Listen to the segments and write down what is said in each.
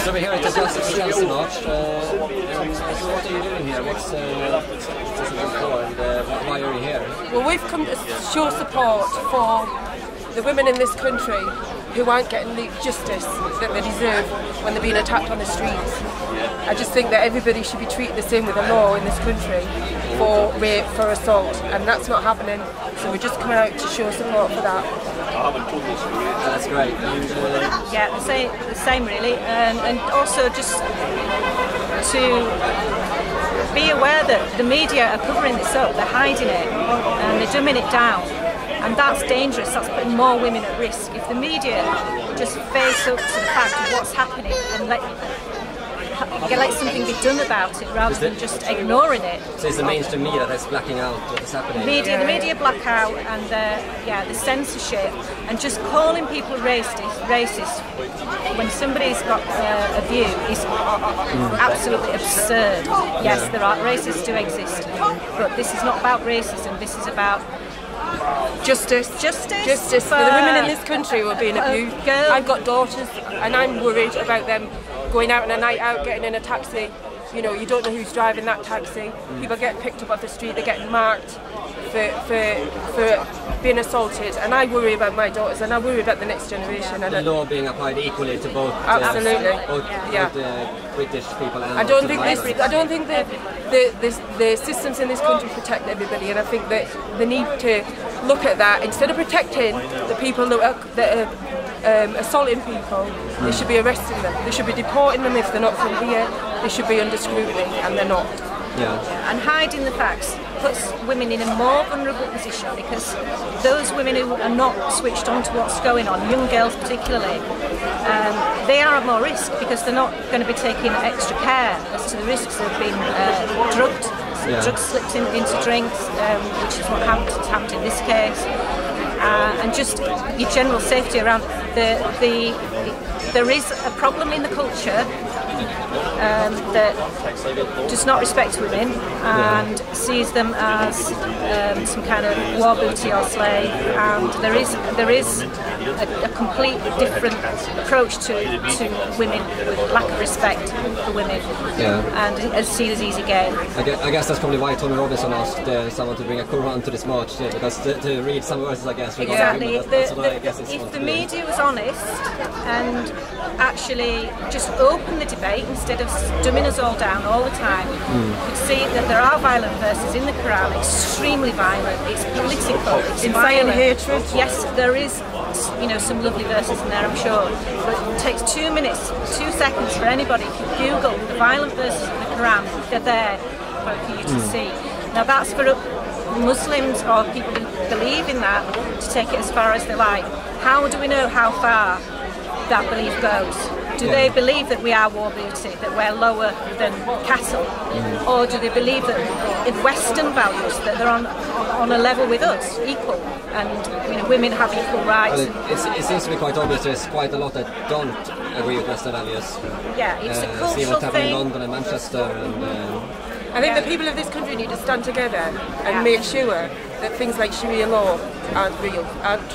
So we're here at the Chelsey march. What are you doing here? What's this for, and why are you here? Well, we've come to show support for the women in this country who aren't getting the justice that they deserve when they're being attacked on the streets. I just think that everybody should be treated the same with the law in this country for rape, for assault, and that's not happening. So we're just coming out to show support for that. That's great. Yeah, the same really, and also just to be aware that the media are covering this up, they're hiding it, and they're dumbing it down. And that's dangerous, that's putting more women at risk. If the media just face up to the fact of what's happening and let something be done about it rather than just ignoring it. So it's the mainstream media that's blacking out what's happening? The media blackout and the censorship, and just calling people racist when somebody's got a view is absolutely absurd. Yes, there are racists do exist, but this is not about racism, this is about Justice for the women in this country who are being abused. I've got daughters and I'm worried about them going out on a night out, getting in a taxi. You know, you don't know who's driving that taxi. People get picked up off the street, they're getting marked for being assaulted, and I worry about my daughters and I worry about the next generation. The law being applied equally to both British people and I don't think the systems in this country protect everybody, and I think that they need to look at that. Instead of protecting the people that are assaulting people, they should be arresting them. They should be deporting them if they're not from here. They should be under scrutiny, and they're not. Yeah. And hiding the facts puts women in a more vulnerable position, because those women who are not switched on to what's going on, young girls particularly, they are at more risk because they're not going to be taking extra care as to the risks of being drugged. Drugs slipped into drinks, which is what happened in this case, and just your general safety around. There is a problem in the culture that does not respect women and sees them as some kind of war booty or slave, and there is a completely different approach to women with lack of respect for women, and as seen as easy game. I guess that's probably why Tony Robinson asked someone to bring a Quran to this march, because to read some verses, I guess. Exactly. If if the media was honest and actually just open the debate instead of dumbing us all down all the time, you'd see that there are violent verses in the Quran, extremely violent, it's political, it's violent. Hatred. Yes, there is, you know, some lovely verses in there, I'm sure, but it takes 2 minutes, 2 seconds for anybody to Google the violent verses in the Quran. They're there for you to see. Now that's for Muslims or people who believe in that to take it as far as they like. How do we know how far that belief goes? Do they believe that we are war booty, that we're lower than cattle, or do they believe that in Western values that they're on a level with us, equal, and, you know, women have equal rights? Well, it seems to be quite obvious. There's quite a lot that don't agree with Western values. Yeah, it's a cultural see what's happening thing. in London and Manchester, and I think the people of this country need to stand together and make sure that things like Sharia law aren't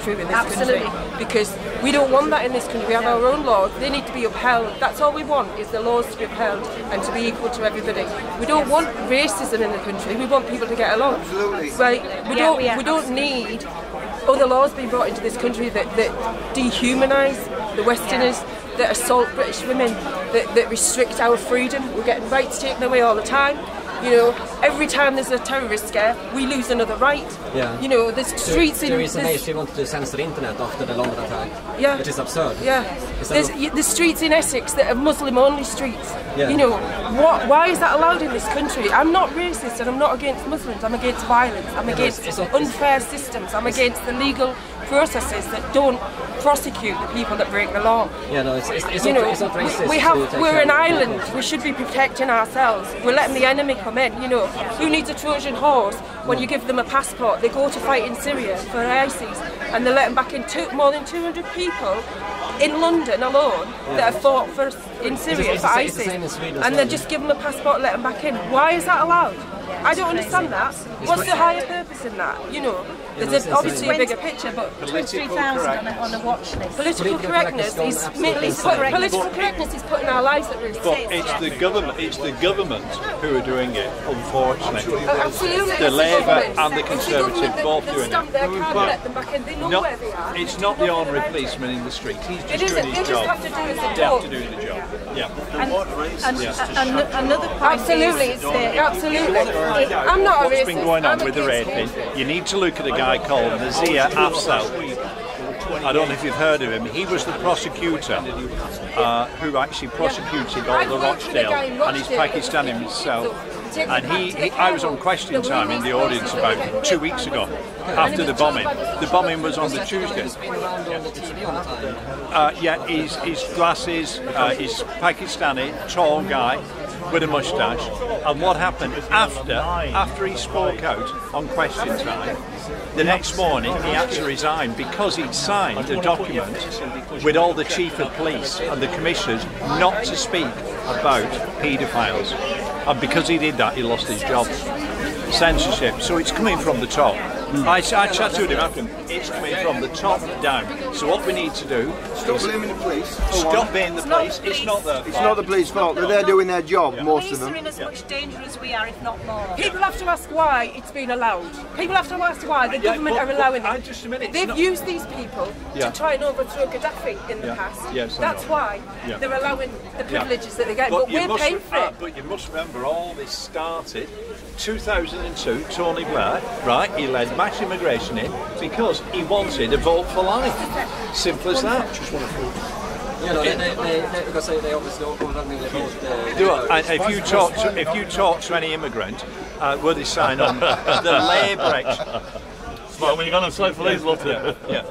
true in this country. Because we don't want that in this country. We have our own laws. They need to be upheld. That's all we want, is the laws to be upheld and to be equal to everybody. We don't want racism in the country. We want people to get along. Absolutely. Right? We don't need other laws being brought into this country that dehumanise the Westerners, that assault British women, that restrict our freedom. We're getting rights taken away all the time. You know, every time there's a terrorist scare, we lose another right. Yeah. You know, there's streets in... Theresa May, she wanted to censor the internet after the London attack. Yeah. Which is absurd. Yeah. There's streets in Essex that are Muslim-only streets. Yeah. You know, why is that allowed in this country? I'm not racist and I'm not against Muslims. I'm against violence. I'm against unfair systems. I'm against the legal processes that don't prosecute the people that break the law. Yeah, no, it's not racist. We're an island. We should be protecting ourselves. We're letting the enemy come in. You know, who needs a Trojan horse when you give them a passport? They go to fight in Syria for ISIS, and they let them back in. More than 200 people in London alone that have fought in Syria for ISIS, and they just give them a passport and let them back in. Why is that allowed? I don't understand that. What's the higher purpose in that? You know. There's obviously a bigger picture, but 23,000 on a watch list. political correctness is putting our lives at risk. But it's the government who are doing it, unfortunately. Absolutely. The Labour and the Conservative both doing it. No, it's not the ordinary policeman in the street. He's just doing his job. They have to do the job. Yeah. Another point absolutely, is absolutely. I'm not a racist. What's been going on with the raping? You need to look at a guy called Nazir Afzal. I don't know if you've heard of him. He was the prosecutor who actually prosecuted all the Rochdale, and he's Pakistani himself. And I was on Question Time in the audience about 2 weeks ago after the bombing. The bombing was on the Tuesday. Yeah, he's glasses, he's Pakistani, tall guy with a moustache. And what happened after he spoke out on Question Time, the next morning he had to resign because he'd signed a document with all the chief of police and the commissioners not to speak about paedophiles. And because he did that, he lost his job. Censorship. So it's coming from the top. I chatted with him after him. It's coming from the top down. So what we need to do stop blaming the police. Stop blaming the police. It's not their fault. It's not the police's fault. They're doing their job, most of them. Police are in as much danger as we are, if not more. People have to ask why it's been allowed. People have to ask why the government are allowing it. Just a minute. They've used these people to try and overthrow Gaddafi in the past. Yes, that's why they're allowing the privileges that they get. But we're paying for it. But you must remember, all this started 2002. Tony Blair, right? He led mass immigration in because he wanted a vote for life. Simple as that. You know, because they obviously overwhelmingly vote. If you talk to any immigrant, will they sign on the Labour exchange? Well, when you go on site for these, love it. Yeah.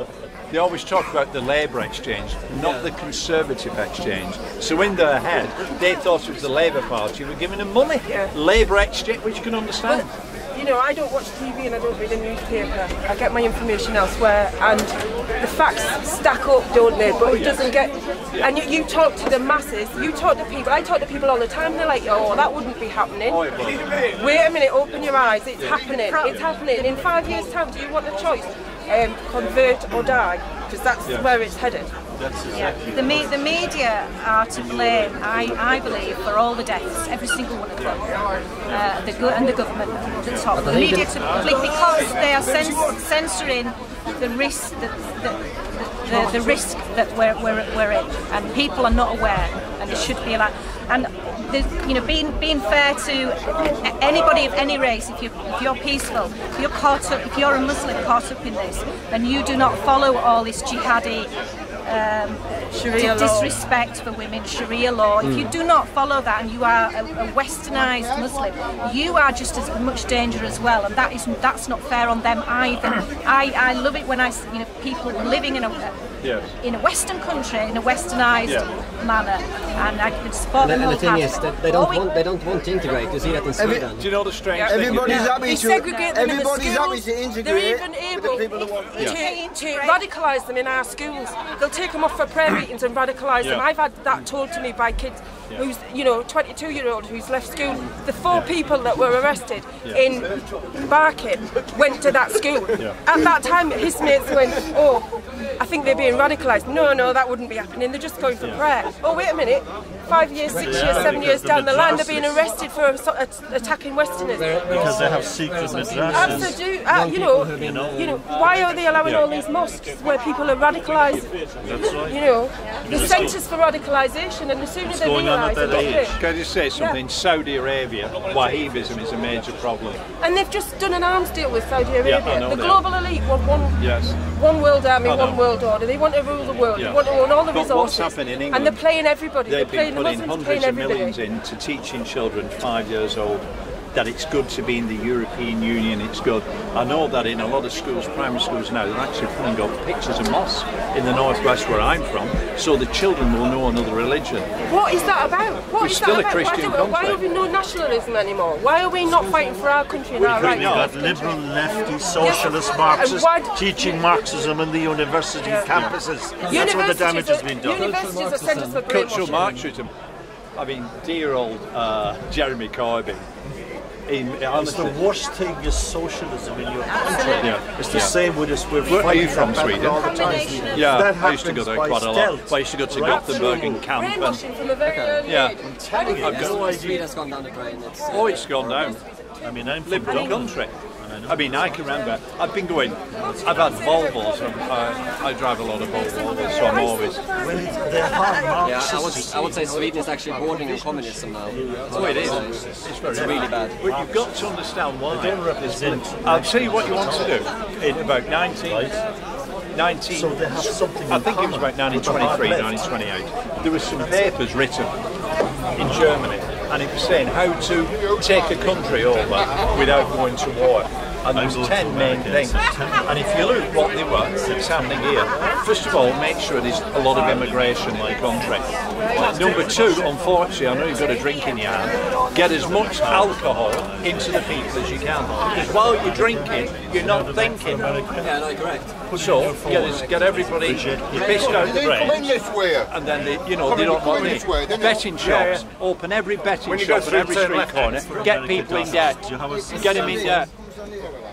They always talk about the Labour exchange, not the Conservative exchange. So in their head, they thought it was the Labour Party were giving them money. Labour exchange, which you can understand. You know, I don't watch TV and I don't read a newspaper. I get my information elsewhere, and the facts stack up, don't they? But it doesn't get. And you talk to the masses, you talk to people. I talk to people all the time. They're like, "Oh, that wouldn't be happening." Wait a minute, open your eyes. It's happening. It's happening. In 5 years' time, do you want a choice? Convert or die? Because that's where it's headed. The media are to blame, I believe, for all the deaths, every single one of them, and the government at the top. The media because they are censoring the risk the risk that we're in, and people are not aware, and it should be like. And you know, being fair to anybody of any race, if you're peaceful, if you're caught up, if you're a Muslim caught up in this, and you do not follow all this jihadi disrespect for women, Sharia law. If you do not follow that, and you are a westernised Muslim, you are just as much danger as well, and that's not fair on them either. I love it when I see, you know, people living in a Western country in a westernised manner, and I can support them. And the thing is that they don't want to integrate. You see that in Sweden. Do you know the strange thing? Everybody's happy to integrate. They're even able to radicalise them in our schools. They'll take them off for prayer meetings and radicalise them. I've had that told to me by kids who's, you know, 22-year-old who's left school. The 4 people that were arrested in Barking went to that school. At that time, his mates went, "Oh, I think they're being radicalised." No, that wouldn't be happening. They're just going for prayer. Oh, wait a minute. 5 years, 6 years, 7 years down the line, they're being arrested for attacking Westerners. Because they have secret madrasas. Absolutely. You know, why are they allowing all these mosques where people are radicalised? That's right. You know, the centres for radicalisation, and as soon as they realise it. Can I just say something? Saudi Arabia, Wahhabism is a major problem. And they've just done an arms deal with Saudi Arabia. I know the global elite want one world army, one world order. They want to rule the world. They want to own all the resources. What's happening in England? And they're playing everybody. They've been putting hundreds of millions into teaching children 5 years old that it's good to be in the European Union, it's good. I know that in a lot of schools, primary schools now, they're actually putting up pictures of mosques in the northwest where I'm from, so the children will know another religion. What is that about? We're still a Christian country. Why have we no nationalism anymore? Why are we not fighting for our country and our rights? You've got liberal, lefty, socialist Marxists teaching Marxism in the university campuses. That's where the damage has been done. Universities are centres for cultural Marxism. I mean, dear old Jeremy Corbyn, It's the worst thing is socialism in your country. Yeah. It's the same with us. Where are you from, Sweden? All the time. Yeah, I used to go there quite a lot. I used to go to Gothenburg and camp. Yeah. I've got no idea. Sweden's gone down the drain. It's gone down. I mean, I'm from Liberal country. I mean, I can remember, I've been going, I've had Volvos, I drive a lot of Volvos, so I'm always... I would say Sweden is actually bordering on communism now. Oh, it is. It's really bad. But you've got to understand why. I'll tell you what you want to do. In about 19, so they have something I think it was about 1923, 1928, there were some papers written in Germany, and it was saying how to take a country over without going to war. And there was 10 main things. And if you look what they were, it's happening here. First of all, make sure there's a lot of immigration in the country. Number two, unfortunately, I know you've got a drink in your hand, get as much alcohol into the people as you can. Because while you're drinking, you're not thinking. Yeah, no, correct. So, get everybody pissed out the brains. And then, they don't want any betting shops. Open every betting shop on every street corner. Get people in debt. Get them in debt.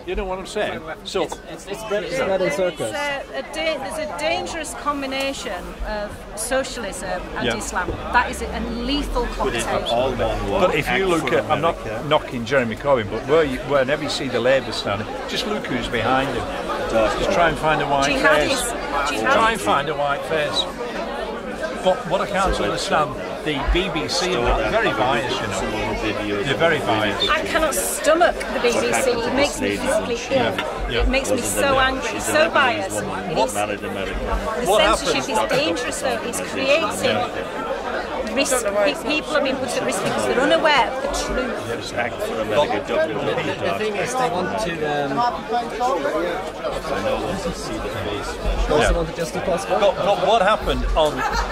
You know what I'm saying? So it's spread in circles. There's a dangerous combination of socialism and Islam. That is a lethal cocktail. But if you look at, I'm not knocking Jeremy Corbyn, but whenever you see the Labour standing, just look who's behind him. Just try and find a white face. Try and find a white face. But what I can't understand, the BBC and that, they're very biased, you know. They're very biased. I cannot stomach the BBC. It makes me physically ill. It makes me so angry, so biased. The censorship is dangerous though. It's creating risk. People are being put at risk because they're unaware of the truth. The thing is, they want to But what happened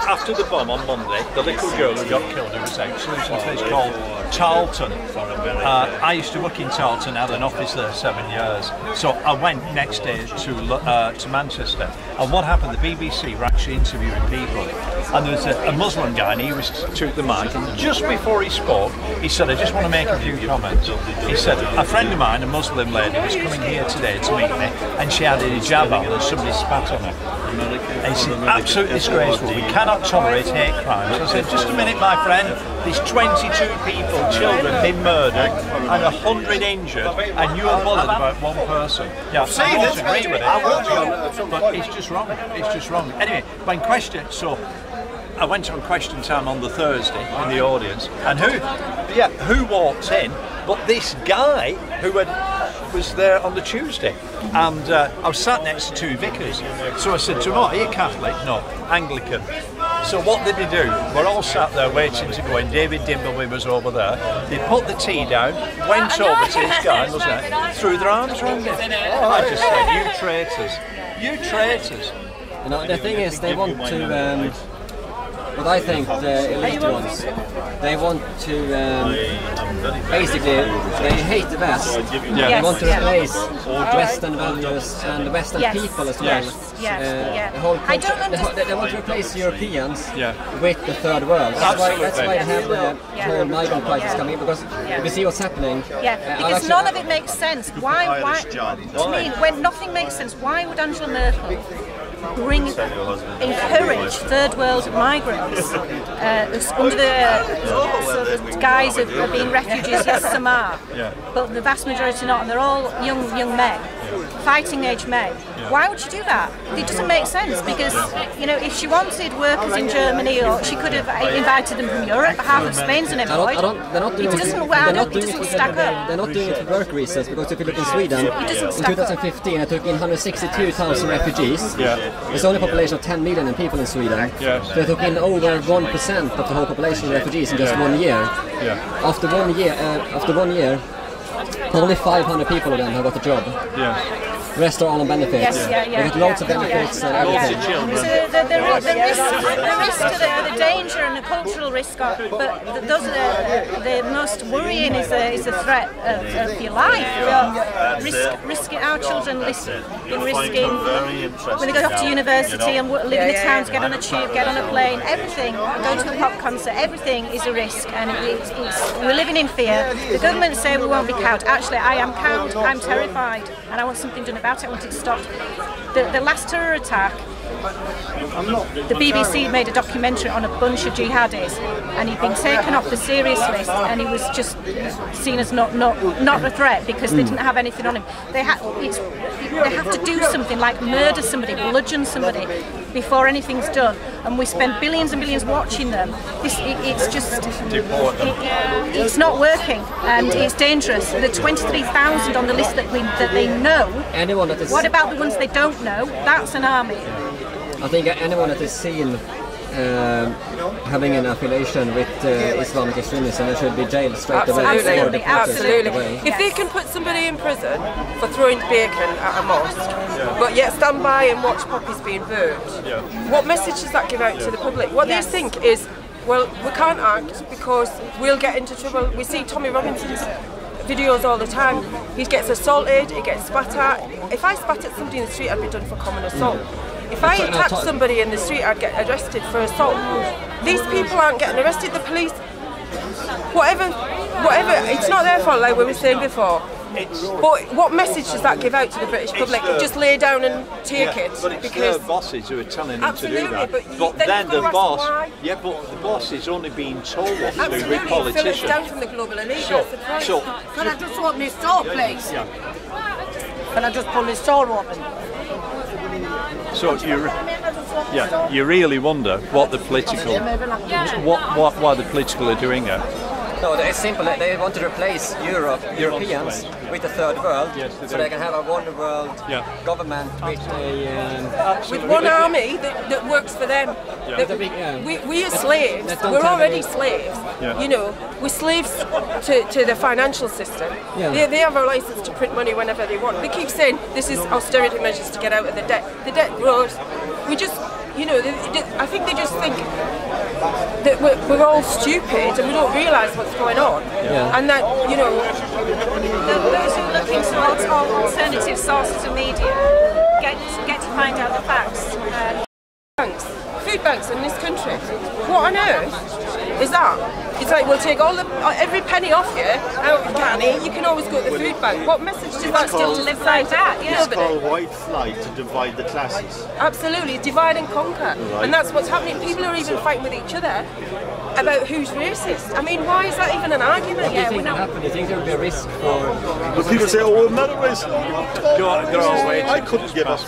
after the bomb on Monday, the little girl who got killed, who was out, she was in a place called Tarleton. I used to work in Tarleton, had an office there 7 years. So I went next day to Manchester. And what happened, the BBC were actually interviewing people. And there was a Muslim guy, and he took the mic, and just before he spoke, he said, I just want to make a few comments. He said, a friend of mine, a Muslim lady, was coming here today to meet me, and she had a hijab on, and somebody spat on her. And he said, absolutely disgraceful, we cannot tolerate hate crimes. I said, just a minute, my friend, there's 22 people, children, been murdered, and 100 injured, and you're bothered about one person. Yeah, I don't agree with it, but it's just wrong. It's just wrong. Anyway, when question, so I went on Question Time on the Thursday in the audience, and who walked in? But this guy who was there on the Tuesday, and I was sat next to two vicars. So I said to him, "Are you Catholic?" "No, Anglican." So what did they do? We're all sat there waiting to go in. David Dimbleby was over there. They put the tea down, went over to this guy, threw their arms around him. I just said, "You traitors! You traitors!" You know, the thing is, they want to. What I think the elite ones, they want to basically, they hate the West. They want to replace Western values and the Western people as well. The whole culture, they want to replace Europeans with the third world. That's why they have the whole migrant crisis coming, because if you see what's happening. Because none of it makes sense. Why? To me, when nothing makes sense, why would Angela Merkel encourage third world migrants under the sort of guise of being refugees? Yes, some are, but the vast majority not, and they're all young men, fighting age men. Why would she do that? It doesn't make sense, because if she wanted workers in Germany, or she could have invited them from Europe. Half of Spain's unemployed. It doesn't stack up. They're not doing it for work reasons, because if you look in Sweden, in 2015 I took in 162,000 refugees. There's only a population of 10 million people in Sweden. So they took in over 1% of the whole population of refugees in just 1 year. After one year, only 500 people of them have got a job. rest are all on benefits. Yes, yeah. They get loads of benefits. Loads of children. So the risk to the danger and the cultural risk, but the most worrying is the threat of your life. Risking our children risking when they go off to university and live in the towns, get on a tube, get on a plane, everything, go to a pop concert, everything is a risk, and we're living in fear. The government say we won't be cowed. Actually, I am cowed. I'm terrified, and I want something done about it. I want it stopped. The last terror attack, the BBC made a documentary on a bunch of jihadis, and he'd been taken off the serious list, and he was just seen as not a threat because they didn't have anything on him. They have to do something like murder somebody, bludgeon somebody before anything's done, and we spend billions and billions watching them. It's not working, and it's dangerous. The 23,000 on the list that they know. What about the ones they don't know? That's an army. I think anyone that is seen having an affiliation with Islamic extremism, they should be jailed straight away. Absolutely. If they can put somebody in prison for throwing bacon at a mosque, but yet stand by and watch poppies being burned, what message does that give out to the public? What they think is, well, we can't act because we'll get into trouble. We see Tommy Robinson's videos all the time. He gets assaulted, he gets spat at. If I spat at somebody in the street, I'd be done for common assault. If I attacked somebody in the street, I'd get arrested for assault. These people aren't getting arrested. The police, whatever, it's not their fault, like we were saying before. But what message does that give out to the British public? Just lay down and take it? But it's because their bosses who are telling them to do that. But then the boss, but the boss is only being told what to do with politicians. Absolutely, down from the global elite. So, can I just open this door, please? Yeah. Can I just pull this door open? So you really wonder what the political, why the political are doing it. No, it's simple. They want to replace Europeans with the third world, so they can have a one world government with one army that works for them. We are slaves. We're already slaves. You know, we're slaves to the financial system. They have a license to print money whenever they want. They keep saying this is austerity measures to get out of the debt. The debt grows. We just, you know, I think they just think that we're all stupid and we don't realise what's going on, and that, you know, those who look into alternative sources of media get to find out the facts. Food banks in this country. What on earth is that? It's like we'll take every penny off you out of canny. You can always go to the food bank. What message does that still to live like that? It's called white flight to divide the classes. Absolutely, divide and conquer, and that's what's happening. People are even fighting with each other about who's racist. I mean, why is that even an argument? What do you think will happen? Do you think there will be a risk for... But people say, oh, I'm not a racist. I couldn't give up.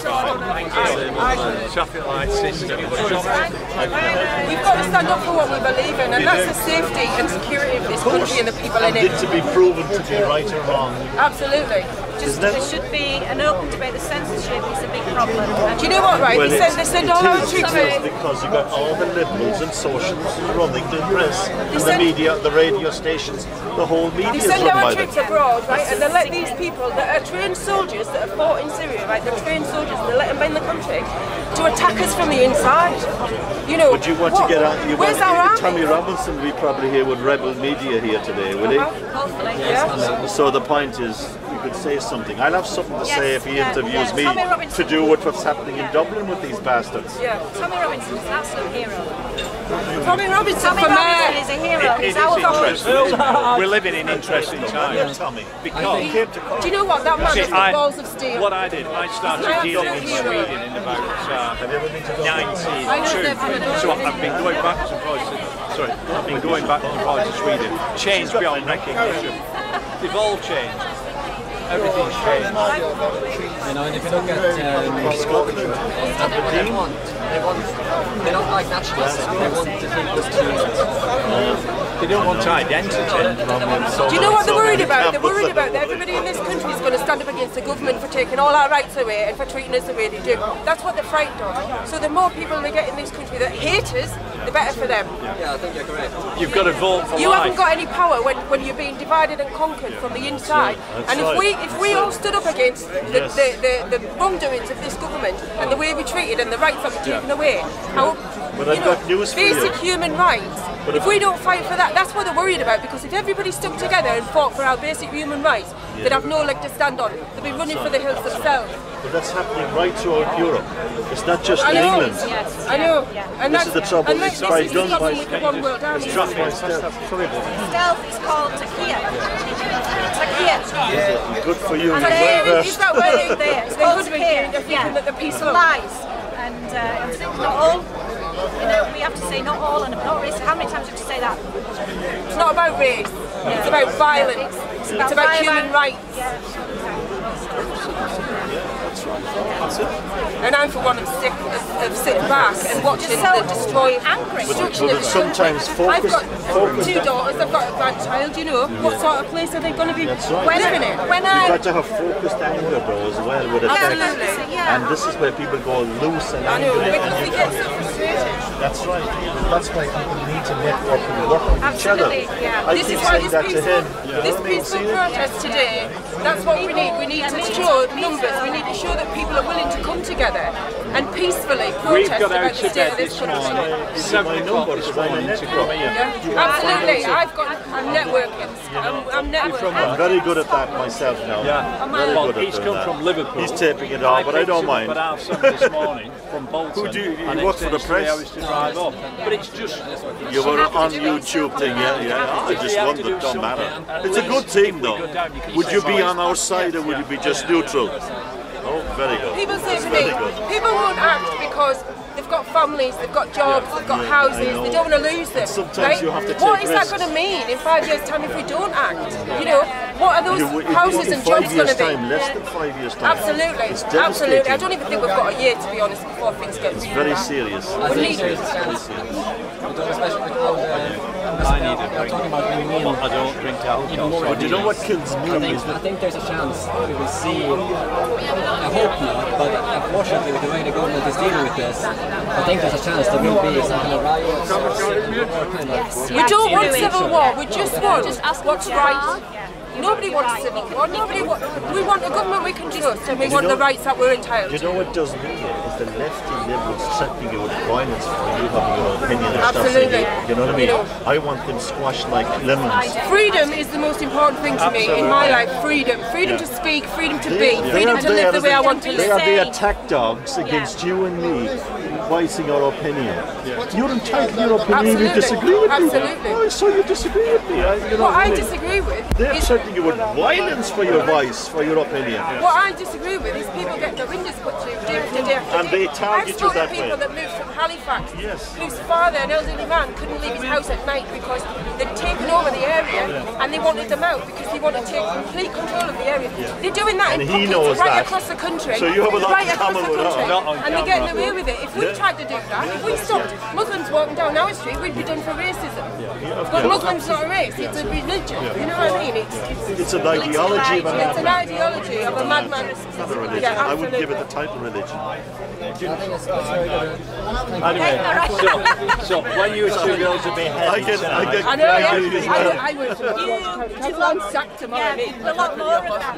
Traffic light system. We've got to stand up for what we believe in, and that's the safety and security of this country and the people in it. To be proven to be right or wrong. Absolutely. There should be an open debate. The censorship is a big problem. Do you know what, right? They send all our troops in. Because you've got all the liberals and socialists running the press, and the media, the radio stations, the whole media. They send our troops abroad, right? And they let these people that are trained soldiers that have fought in Syria, right? They're trained soldiers, they let them in the country to attack us from the inside. You know, would you want to get out? Where's our army? Tommy Robinson will be probably here with Rebel Media here today, will he? Hopefully, So the point is, you could say something. I'll have something to say if he interviews me to do with what's happening in Dublin with these bastards. Tommy Robinson is an absolute hero. Tommy Robinson is a hero. He's our We're living in interesting times, Tommy. Because do you know what? That man has the balls of steel. What I did, I started dealing in Sweden in about 1992. So I've been going back to Sweden. Changed beyond recognition. They've all changed. Everything's changed. You know, and if you look at they don't like nationalism. They want the people to They don't want identity. Do you know what they're worried about? They're worried about that everybody in this country is going to stand up against the government for taking all our rights away and for treating us the way they do. That's what they're frightened of. So the more people we get in this country that hate us, the better for them. Yeah, I think you're correct. You've got to vote for You life. haven't got any power when you're being divided and conquered from the inside. And if we all stood up against the wrongdoings of this government and the way we treated and the rights that were taken away, our basic human rights, if we don't fight for that, that's what they're worried about, because if everybody stuck together and fought for our basic human rights, they'd have no leg to stand on. They'd be running for the hills themselves. But that's happening right throughout Europe. It's not just in England. Yes. I know. And this is the trouble. And It's by this is done the by problem with the one world army. Stealth is called takia. Takia. Good for you. Is that where they It's hoodwink you into thinking that the peaceful lies. And not all. You know, we have to say not all and not race. How many times do you have to say that? It's not about race. It's about violence. It's about human rights. And I'm for one, I'm sick of sitting back and watching the destroy destruction of this sometimes country. I've got two daughters, I've got a grandchild, you know. What sort of place are they going to be living in? You've got to have focused anger though as well with attacks. Absolutely. And this is where people go loose and angry. I know, because we get so frustrated. That's right. That's why people need to network and work with each other. Yeah. I This keep is why saying that to him. this peaceful protest today, that's what we need. We need to show numbers. We need to show that people are willing to come together and peacefully protest about the state of this country. 7 o'clock this morning to come here. Absolutely. I'm networking. I'm networking. I'm very good at that myself now. Yeah. Very Well, good at he's doing come that. from Liverpool. He's taping it all, but I don't mind. But I've some this morning from Bolton. Who do you and work it for the takes press? 3 hours to drive up. But it's just... You were on YouTube thing, yeah. I just wondered, don't matter. It's a good team though. Would you be on our side or would you be just neutral? Oh, very good. People say to me, people won't act because they've got families, they've got jobs, they've got houses, they don't want to lose them. Sometimes you have to take What is that risks. going to mean in 5 years' time if we don't act? You know, what are those houses and jobs going to be? Less than 5 years time. Absolutely, It's absolutely. I devastating. don't even think we've got a year, to be honest, before things get really Very bad. serious. I think there's a chance, especially with how they're talking about bringing in I don't drink alcohol. But you know what kills me? I think there's a chance we will see, I hope not, but unfortunately with the way the government is dealing with this, I think there's a chance there will be some kind of riots or civil war kind of... We don't want civil war, we just want what's right. Nobody wants civil war. We want a government we can trust, and we want the rights that we're entitled You to. know what does me is the lefty liberals threatening you with violence for you having your opinion and Absolutely. stuff. You know what I mean? I want them squashed like lemons. Freedom is the most important thing to me in my life. Freedom to speak, freedom to be, freedom to live the way I want to They are live. the attack dogs against you and me, voicing our opinion. You're entitled to your opinion. You disagree with me. Absolutely. Oh, so you disagree with me. You know What I mean? disagree with They're is threatening you with violence for your voice, for your opinion. what I disagree with is people getting their windows put through day after day after And day. they target you that I've spoken to people way. that moved from Halifax, Yes. whose father, an elderly man, couldn't leave his house at night because they'd taken over the area and they wanted them out because they wanted to take complete control of the area. They're doing that And in he pockets knows right that. across the country. So you have a lot right in across common the with us. country, Not on and they're getting camera. away with it. If we tried to do that, if we stopped Muslims walking down our street, we'd be done for racism. But Muslim's not a race; it's a religion. You know what I mean? It's an ideology of It's an ideology of a madman. not a religion. Yeah, I would give it absolutely. the title religion. Anyway, so when you two girls are being I get I know, yeah. angry as well. I would. I'm sacked tomorrow. A lot more of that.